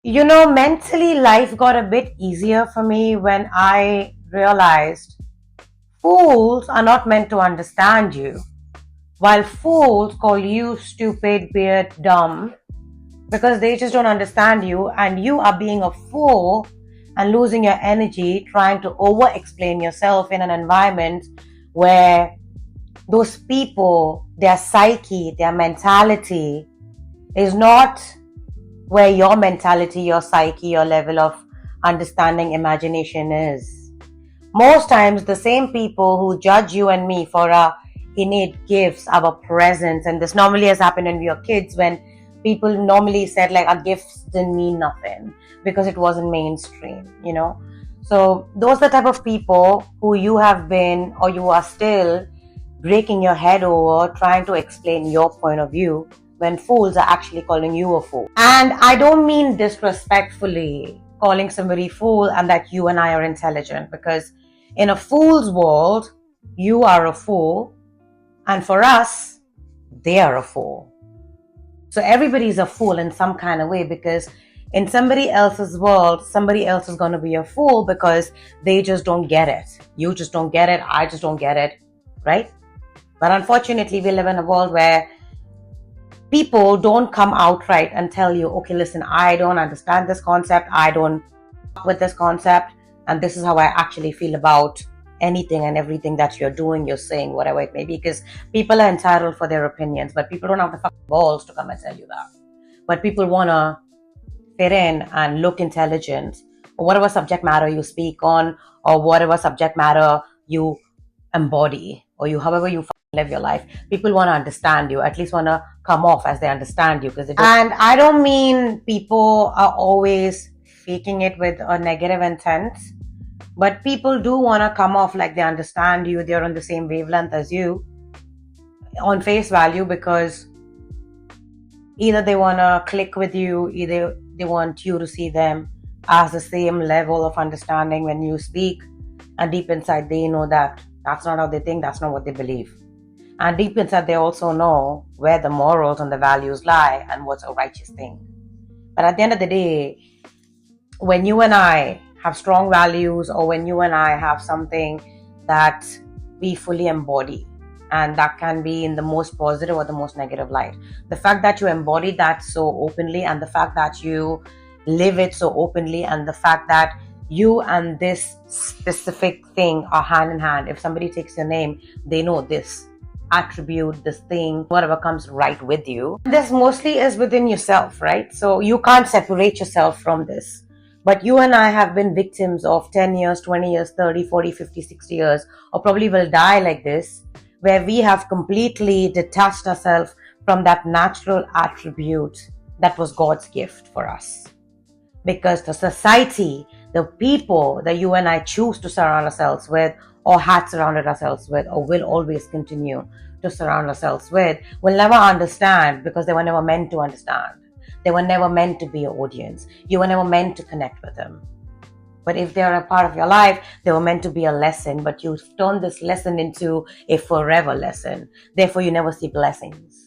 Mentally, life got a bit easier for me when I realized fools are not meant to understand you, while fools call you stupid, weird, dumb, because they just don't understand you, and you are being a fool and losing your energy trying to over explain yourself in an environment where those people, their psyche, their mentality is not where your mentality, your psyche, your level of understanding, imagination is. Most times, the same people who judge you and me for our innate gifts, our presence, and this normally has happened when we were kids, when people normally said like our gifts didn't mean nothing because it wasn't mainstream. So those are the type of people who you have been or you are still breaking your head over trying to explain your point of view when fools are actually calling you a fool. And I don't mean disrespectfully calling somebody fool and that you and I are intelligent, because in a fool's world, you are a fool, and for us, they are a fool. So everybody's a fool in some kind of way, because in somebody else's world, somebody else is going to be a fool because they just don't get it. You just don't get it. I just don't get it. Right? But unfortunately, we live in a world where people don't come outright and tell you, okay, listen, I don't understand this concept. I don't with this concept. And this is how I actually feel about anything and everything that you're doing, you're saying, whatever it may be. Because people are entitled for their opinions, but people don't have the fucking balls to come and tell you that. But people want to fit in and look intelligent, or whatever subject matter you speak on, or whatever subject matter you embody, or however you live your life. People want to understand you, at least want to come off as they understand you. And I don't mean people are always faking it with a negative intent, but people do want to come off like they understand you, they're on the same wavelength as you on face value, because either they want to click with you, either they want you to see them as the same level of understanding when you speak, and deep inside they know that that's not how they think, that's not what they believe. And deep inside they also know where the morals and the values lie and what's a righteous thing. But at the end of the day, when you and I have strong values, or when you and I have something that we fully embody, and that can be in the most positive or the most negative light, the fact that you embody that so openly, and the fact that you live it so openly, and the fact that you and this specific thing are hand in hand. If somebody takes your name, they know this attribute, this thing, whatever comes right with you. This mostly is within yourself, right? So you can't separate yourself from this. But you and I have been victims of 10 years, 20 years, 30, 40, 50, 60 years, or probably will die like this, where we have completely detached ourselves from that natural attribute that was God's gift for us. Because the society, the people that you and I choose to surround ourselves with, or had surrounded ourselves with, or will always continue to surround ourselves with, will never understand, because they were never meant to understand. They were never meant to be your audience. You were never meant to connect with them. But if they are a part of your life, they were meant to be a lesson, but you've turned this lesson into a forever lesson. Therefore, you never see blessings.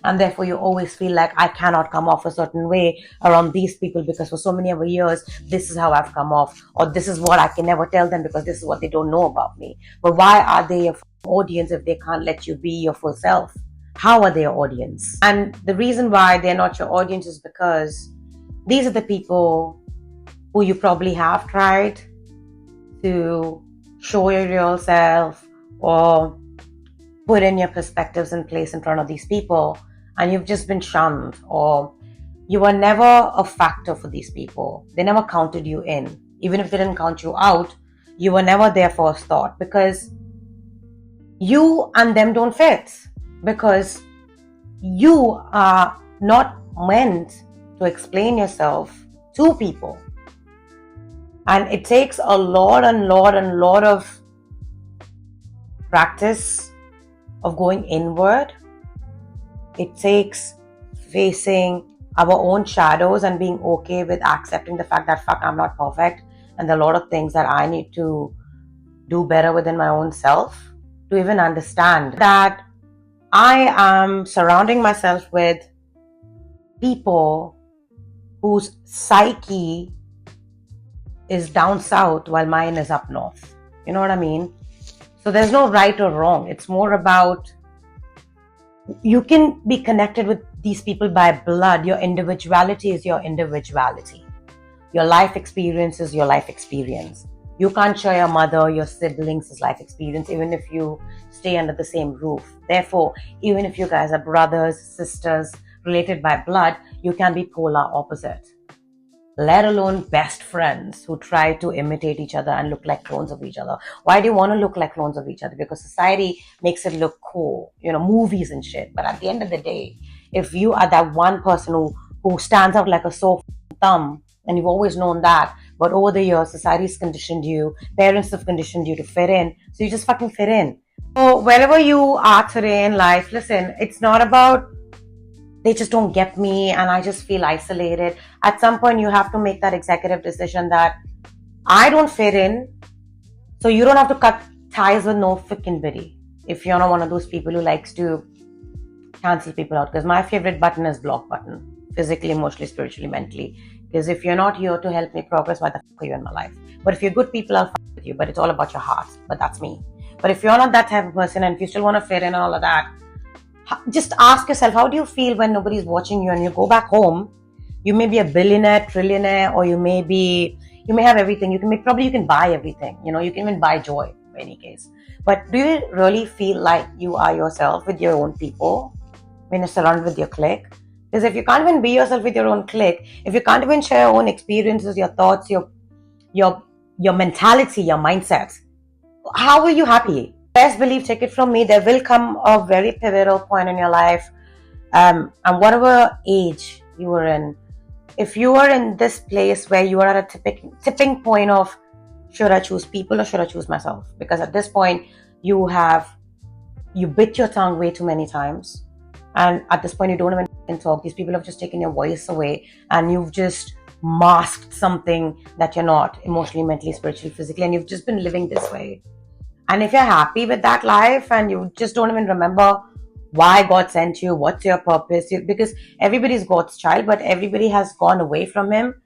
And therefore, you always feel like, I cannot come off a certain way around these people, because for so many years, this is how I've come off. Or this is what I can never tell them, because this is what they don't know about me. But why are they your audience if they can't let you be your full self? How are they your audience? And the reason why they're not your audience is because these are the people who you probably have tried to show your real self, or put in your perspectives in place in front of these people, and you've just been shunned, or you were never a factor for these people. They never counted you in. Even if they didn't count you out, you were never their first thought, because you and them don't fit, because you are not meant to explain yourself to people. And it takes a lot of practice of going inward. It takes facing our own shadows and being okay with accepting the fact that, I'm not perfect, and there are a lot of things that I need to do better within my own self, to even understand that I am surrounding myself with people whose psyche is down south while mine is up north. You know what I mean? So there's no right or wrong. It's more about, you can be connected with these people by blood. Your individuality is your individuality. Your life experience is your life experience. You can't share your mother, your siblings' life experience, even if you stay under the same roof. Therefore, even if you guys are brothers, sisters, related by blood, you can be polar opposite. Let alone best friends who try to imitate each other and look like clones of each other. Why do you want to look like clones of each other? Because society makes it look cool, movies and shit. But at the end of the day, if you are that one person who stands out like a sore thumb, and you've always known that, but over the years, society's conditioned you, parents have conditioned you to fit in, so you just fucking fit in. So wherever you are today in life, listen, it's not about they just don't get me and I just feel isolated. At some point, you have to make that executive decision that I don't fit in, so you don't have to cut ties with no freaking biddy. If you're not one of those people who likes to cancel people out, because my favorite button is block button, physically, emotionally, spiritually, mentally. Because if you're not here to help me progress, why the fuck are you in my life? But if you're good people, I'll fight with you. But it's all about your heart. But that's me. But if you're not that type of person, and if you still want to fit in and all of that, just ask yourself, how do you feel when nobody's watching you and you go back home? You may be a billionaire, trillionaire, or you may have everything. You can buy everything. You can even buy joy in any case. But do you really feel like you are yourself with your own people when you're surrounded with your clique? Because if you can't even be yourself with your own clique, if you can't even share your own experiences, your thoughts, your mentality, your mindset, how are you happy? Best believe, take it from me, there will come a very pivotal point in your life, and whatever age you are in, if you are in this place where you are at a tipping point of, should I choose people or should I choose myself? Because at this point, you bit your tongue way too many times. And at this point, you don't even talk. These people have just taken your voice away and you've just masked something that you're not emotionally, mentally, spiritually, physically, and you've just been living this way. And if you're happy with that life and you just don't even remember why God sent you, what's your purpose, because everybody's God's child, but everybody has gone away from Him,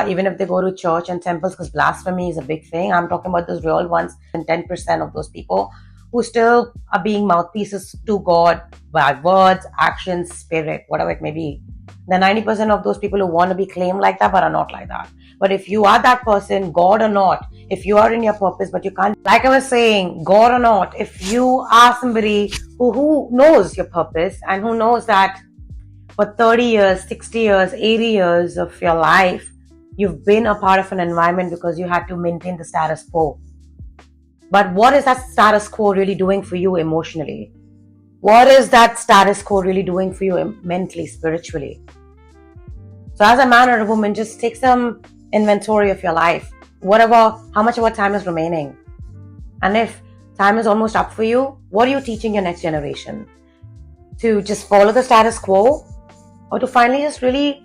even if they go to church and temples, because blasphemy is a big thing. I'm talking about those real ones, and 10% of those people who still are being mouthpieces to God by words, actions, spirit, whatever it may be. The 90% of those people who want to be claimed like that but are not like that. But if you are that person, God or not, if you are in your purpose but you can't, like I was saying, God or not, if you are somebody who knows your purpose and who knows that for 30 years, 60 years, 80 years of your life, you've been a part of an environment because you had to maintain the status quo. But what is that status quo really doing for you emotionally? What is that status quo really doing for you mentally, spiritually? So as a man or a woman, just take some inventory of your life. How much of our time is remaining? And if time is almost up for you, what are you teaching your next generation? To just follow the status quo? Or to finally just really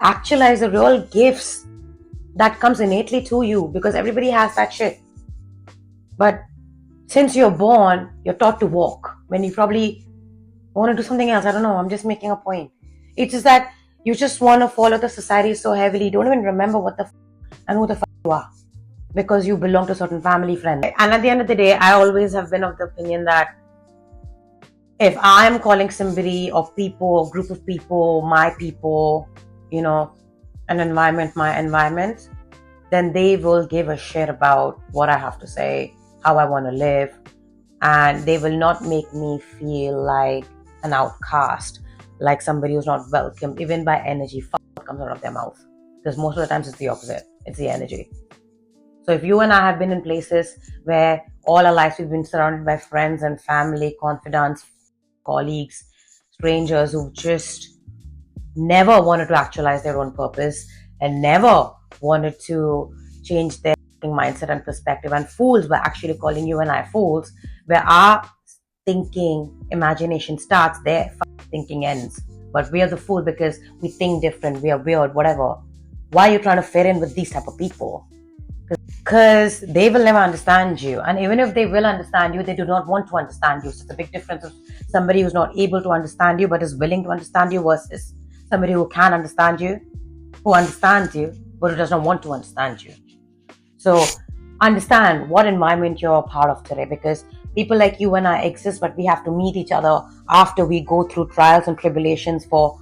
actualize the real gifts that comes innately to you? Because everybody has that shit. But since you're born, you're taught to walk when you probably want to do something else. I don't know. I'm just making a point. It's just that you just want to follow the society so heavily. You don't even remember what the and who the you are because you belong to a certain family friend. And at the end of the day, I always have been of the opinion that if I'm calling somebody or people, a group of people, my people, an environment, my environment, then they will give a shit about what I have to say, how I want to live, and they will not make me feel like an outcast, like somebody who's not welcome, even by energy. Fuck what comes out of their mouth. Because most of the times it's the opposite. It's the energy. So if you and I have been in places where all our lives we've been surrounded by friends and family, confidants, colleagues, strangers who just never wanted to actualize their own purpose and never wanted to change their mindset and perspective, and fools were actually calling you and I fools, where our thinking, imagination starts, their thinking ends. But we are the fool because we think different, we are weird, whatever. Why are you trying to fit in with these type of people? Because they will never understand you. And even if they will understand you, they do not want to understand you. So it's a big difference of somebody who's not able to understand you but is willing to understand you versus somebody who can understand you. who understands you, but who does not want to understand you. So understand what environment you're a part of today, because people like you and I exist, but we have to meet each other after we go through trials and tribulations for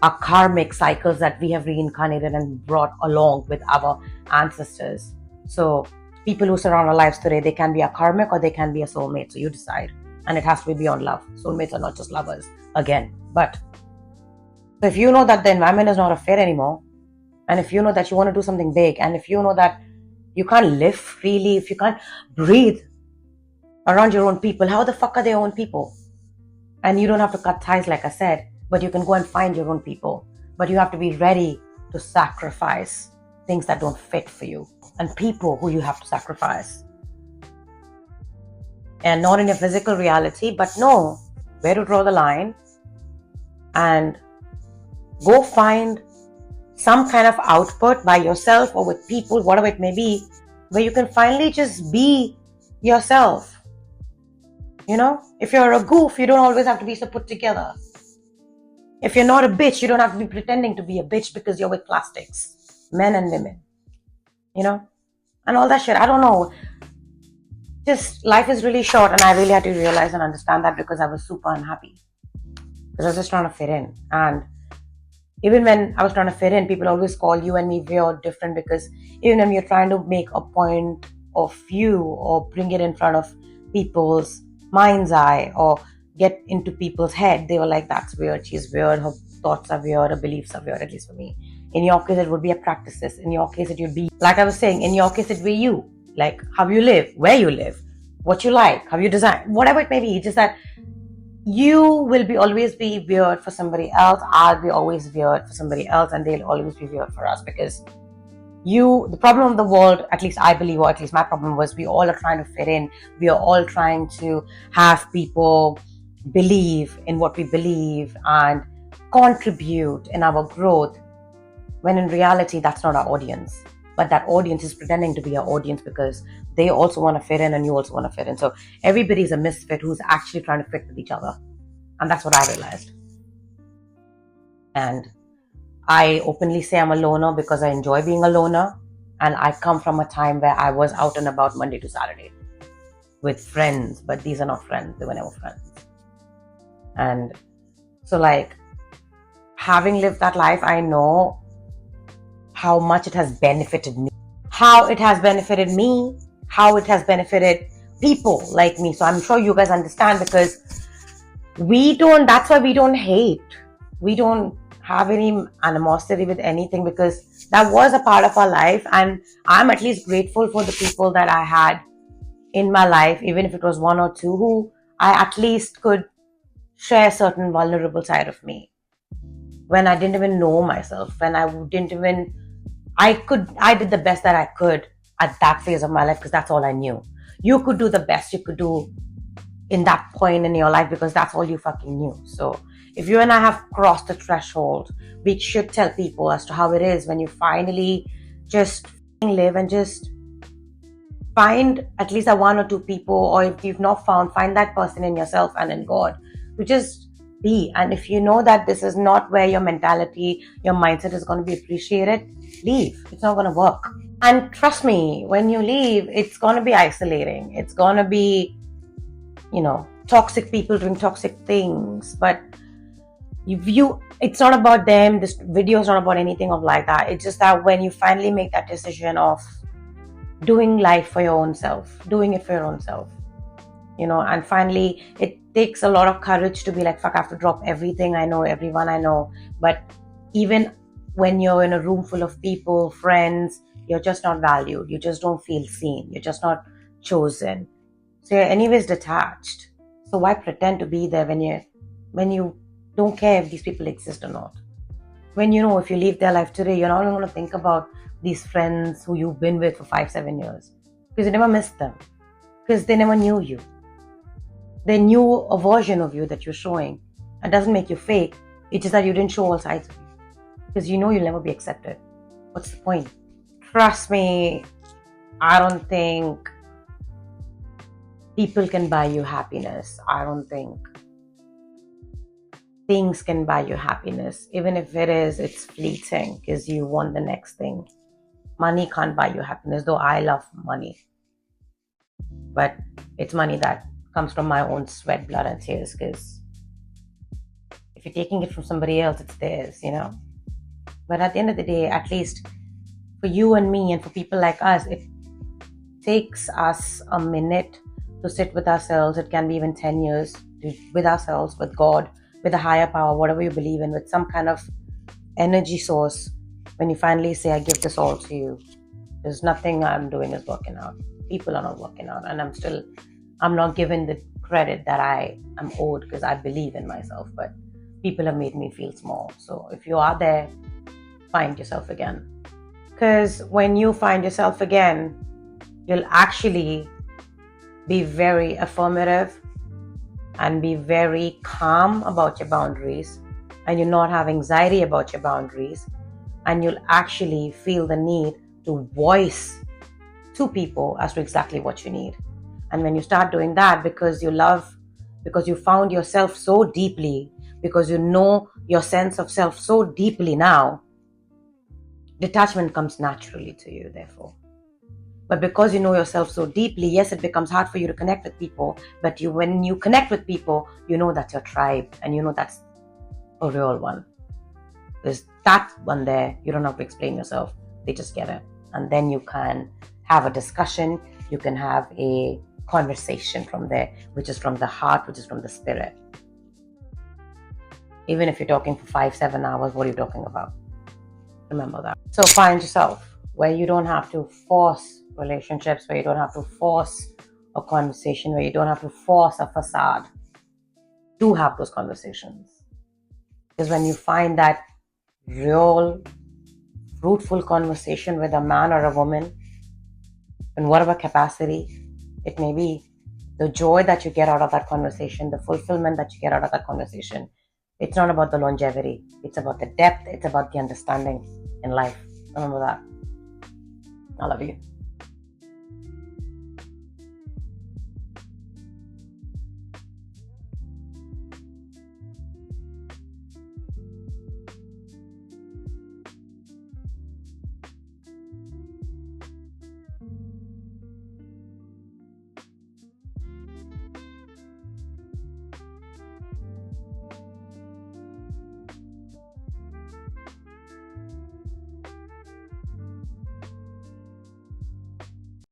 our karmic cycles that we have reincarnated and brought along with our ancestors. So people who surround our lives today, they can be a karmic or they can be a soulmate. So you decide. And it has to be beyond love. Soulmates are not just lovers, again. But so if you know that the environment is not a fit anymore, and if you know that you want to do something big, and if you know that you can't live freely, if you can't breathe around your own people, how the fuck are their own people? And you don't have to cut ties, like I said, but you can go and find your own people. But you have to be ready to sacrifice things that don't fit for you, and people who you have to sacrifice. And not in your physical reality, but know where to draw the line and go find some kind of output by yourself or with people, whatever it may be, where you can finally just be yourself. You know, if you're a goof, you don't always have to be so put together. If you're not a bitch, you don't have to be pretending to be a bitch because you're with plastics, men and women, you know, and all that shit. I don't know. Just life is really short, and I really had to realize and understand that, because I was super unhappy. Because I was just trying to fit in. And even when I was trying to fit in, people always call you and me weird, different, because even when you're trying to make a point of view or bring it in front of people's mind's eye or get into people's head, they were like, that's weird, she's weird, her thoughts are weird, her beliefs are weird, at least for me. In your case, it would be a practices. In your case, it would be, like I was saying, in your case, it would be you. Like how you live, where you live, what you like, how you design, whatever it may be. Just that you will be always be weird for somebody else. I'll be always weird for somebody else, and they'll always be weird for us, because the problem of the world, at least I believe, or at least my problem was, we all are trying to fit in. We are all trying to have people believe in what we believe and contribute in our growth, when in reality, that's not our audience. But that audience is pretending to be our audience because they also want to fit in and you also want to fit in. So everybody's a misfit who's actually trying to fit with each other. And that's what I realized. And I openly say I'm a loner because I enjoy being a loner. And I come from a time where I was out and about Monday to Saturday with friends. But these are not friends. They were never friends. And so like, having lived that life, I know how much it has benefited me, how it has benefited people like me. So I'm sure you guys understand, because that's why we don't hate. We don't have any animosity with anything, because that was a part of our life. And I'm at least grateful for the people that I had in my life, even if it was one or two, who I at least could share certain vulnerable side of me. When I didn't even know myself, when I did the best that I could at that phase of my life, because that's all I knew. You could do the best you could do in that point in your life, because that's all you fucking knew. So if you and I have crossed the threshold, we should tell people as to how it is when you finally just live, and just find at least a one or two people, or if you've not found, find that person in yourself and in God to just be. And if you know that this is not where your mentality, your mindset is going to be appreciated, leave. It's not going to work. And trust me, when you leave, it's going to be isolating. It's going to be, toxic people doing toxic things. But it's not about them. This video is not about anything of like that. It's just that when you finally make that decision of doing life for your own self, doing it for your own self, and finally it takes a lot of courage to be like, fuck, I have to drop everything I know, everyone I know. But even when you're in a room full of people, friends, you're just not valued. You just don't feel seen. You're just not chosen. So you're anyways detached. So why pretend to be there when you don't care if these people exist or not? When if you leave their life today, you're not even going to think about these friends who you've been with for 5-7 years, because you never missed them, because they never knew you. They knew a version of you that you're showing. It doesn't make you fake. It's just that you didn't show all sides of you, because you'll never be accepted. What's the point? Trust me, I don't think people can buy you happiness. I don't think things can buy you happiness, even if it's fleeting because you want the next thing. Money can't buy you happiness, though I love money, but it's money that comes from my own sweat, blood, and tears. Because if you're taking it from somebody else, it's theirs, you know. But at the end of the day, at least for you and me and for people like us, it takes us a minute to sit with ourselves. It can be even 10 years with ourselves, with God, with a higher power, whatever you believe in, with some kind of energy source. When you finally say, I give this all to you, there's nothing I'm doing is working out. People are not working out, and I'm not given the credit that I am owed because I believe in myself, but people have made me feel small. So if you are there, find yourself again. Because when you find yourself again, you'll actually be very affirmative and be very calm about your boundaries, and you'll not have anxiety about your boundaries, and you'll actually feel the need to voice to people as to exactly what you need. And when you start doing that, because you found yourself so deeply, because you know your sense of self so deeply now, detachment comes naturally to you, therefore. But because you know yourself so deeply, yes, it becomes hard for you to connect with people. But when you connect with people, you know that's your tribe, and you know that's a real one. There's that one there. You don't have to explain yourself. They just get it. And then you can have a discussion. You can have a conversation from there, which is from the heart, which is from the spirit. Even if you're talking for 5-7 hours, what are you talking about? Remember that. So find yourself where you don't have to force relationships, where you don't have to force a conversation, where you don't have to force a facade. Do have those conversations. Because when you find that real, fruitful conversation with a man or a woman, in whatever capacity it may be, the joy that you get out of that conversation, the fulfillment that you get out of that conversation, it's not about the longevity. It's about the depth. It's about the understanding in life. Remember that. I love you.